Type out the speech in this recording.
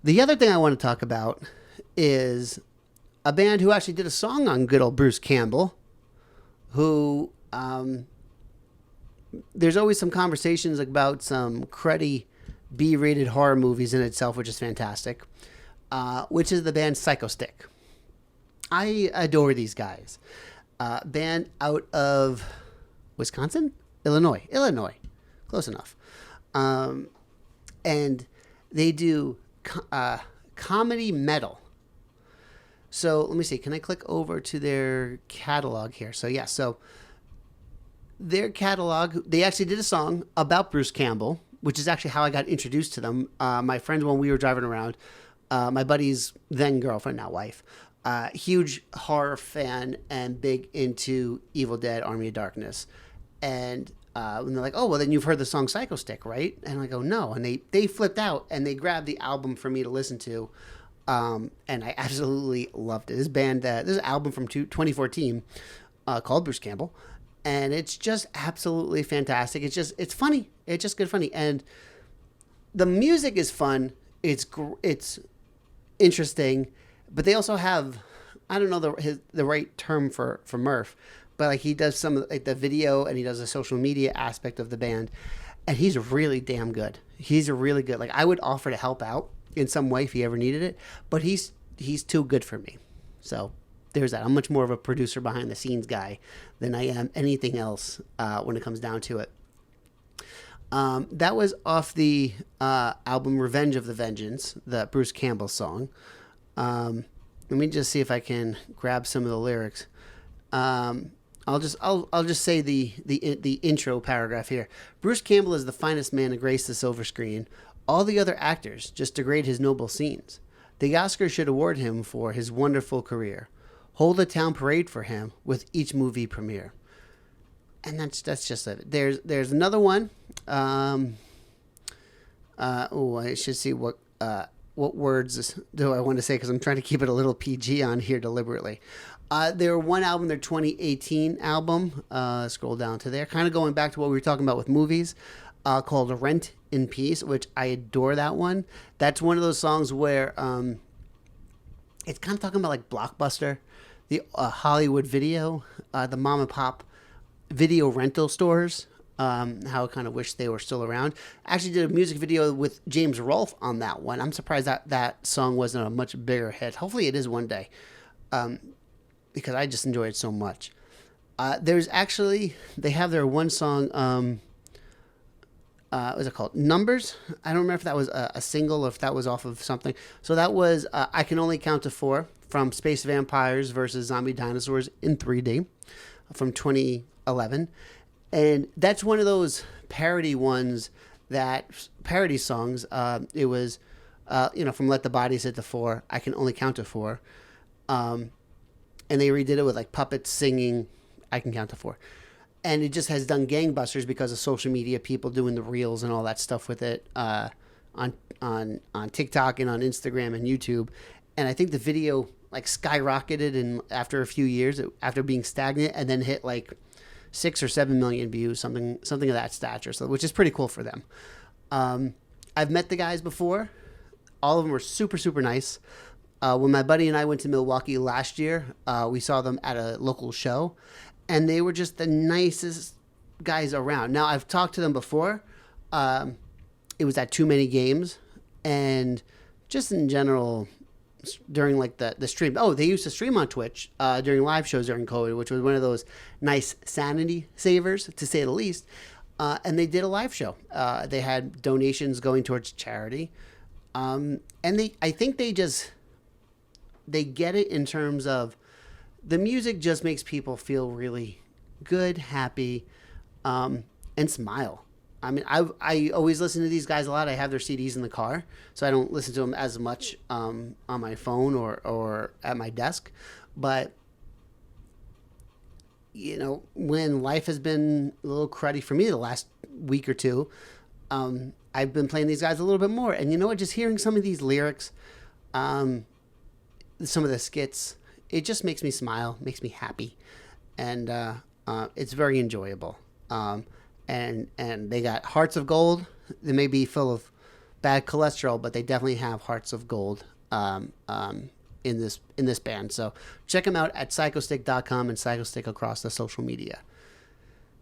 The other thing I want to talk about is a band who actually did a song on good old Bruce Campbell, who there's always some conversations about some cruddy B-rated horror movies in itself, which is fantastic, which is the band Psychostick. I adore these guys. Band out of Wisconsin? Illinois. Close enough. And they do comedy metal. So let me see. Can I click over to their catalog here? So yeah, so their catalog, they actually did a song about Bruce Campbell, which is actually how I got introduced to them. My friends, when we were driving around, my buddy's then girlfriend, now wife, huge horror fan and big into Evil Dead, Army of Darkness. And when they're like, oh, well, then you've heard the song Psychostick, right? And I go, no. And they flipped out and they grabbed the album for me to listen to. And I absolutely loved it. This band, this is an album from 2014 called Bruce Campbell. And it's just absolutely fantastic. It's funny. It's just good funny. And the music is fun. It's interesting. But they also have, I don't know the right term for Murph, but like he does some of like the video and he does the social media aspect of the band. And he's really damn good. He's really good. Like I would offer to help out in some way if he ever needed it, but he's too good for me. So there's that. I'm much more of a producer behind the scenes guy than I am anything else when it comes down to it. That was off the album Revenge of the Vengeance, the Bruce Campbell song. Let me just see if I can grab some of the lyrics. I'll just say the intro paragraph here. Bruce Campbell is the finest man to grace the silver screen. All the other actors just degrade his noble scenes. The Oscars should award him for his wonderful career. Hold a town parade for him with each movie premiere. And that's just it. There's another one. I should see what words do I want to say because I'm trying to keep it a little PG on here deliberately. Their one album, their 2018 album, scroll down to there, kind of going back to what we were talking about with movies, called Rent in Peace, which I adore that one. That's one of those songs where it's kind of talking about like Blockbuster, the Hollywood video, the mom and pop video rental stores, how I kind of wish they were still around. I actually did a music video with James Rolfe on that one. I'm surprised that song wasn't a much bigger hit. Hopefully it is one day, because I just enjoy it so much. There's actually, they have their one song, what was it called? Numbers? I don't remember if that was a single or if that was off of something. So that was I Can Only Count to 4 from Space Vampires versus Zombie Dinosaurs in 3D from 2011. And that's one of those parody ones parody songs. It was, from Let the Bodies Hit the 4, I Can Only Count to 4. And they redid it with like puppets singing I Can Count to 4. And it just has done gangbusters because of social media, people doing the reels and all that stuff with it on TikTok and on Instagram and YouTube. And I think the video like skyrocketed after a few years, after being stagnant, and then hit like 6 or 7 million views, something of that stature. So, which is pretty cool for them. I've met the guys before. All of them were super, super nice. When my buddy and I went to Milwaukee last year, we saw them at a local show. And they were just the nicest guys around. Now, I've talked to them before. It was at Too Many Games. And just in general, during like the stream. Oh, they used to stream on Twitch during live shows during COVID, which was one of those nice sanity savers, to say the least. And they did a live show. They had donations going towards charity. And I think they get it in terms of the music just makes people feel really good, happy, and smile. I mean, I always listen to these guys a lot. I have their CDs in the car, so I don't listen to them as much on my phone or at my desk. But, when life has been a little cruddy for me the last week or two, I've been playing these guys a little bit more. And you know what? Just hearing some of these lyrics, some of the skits, it just makes me smile, makes me happy, and it's very enjoyable. And they got Hearts of Gold. They may be full of bad cholesterol, but they definitely have hearts of gold in this band. So check them out at psychostick.com and Psychostick across the social media.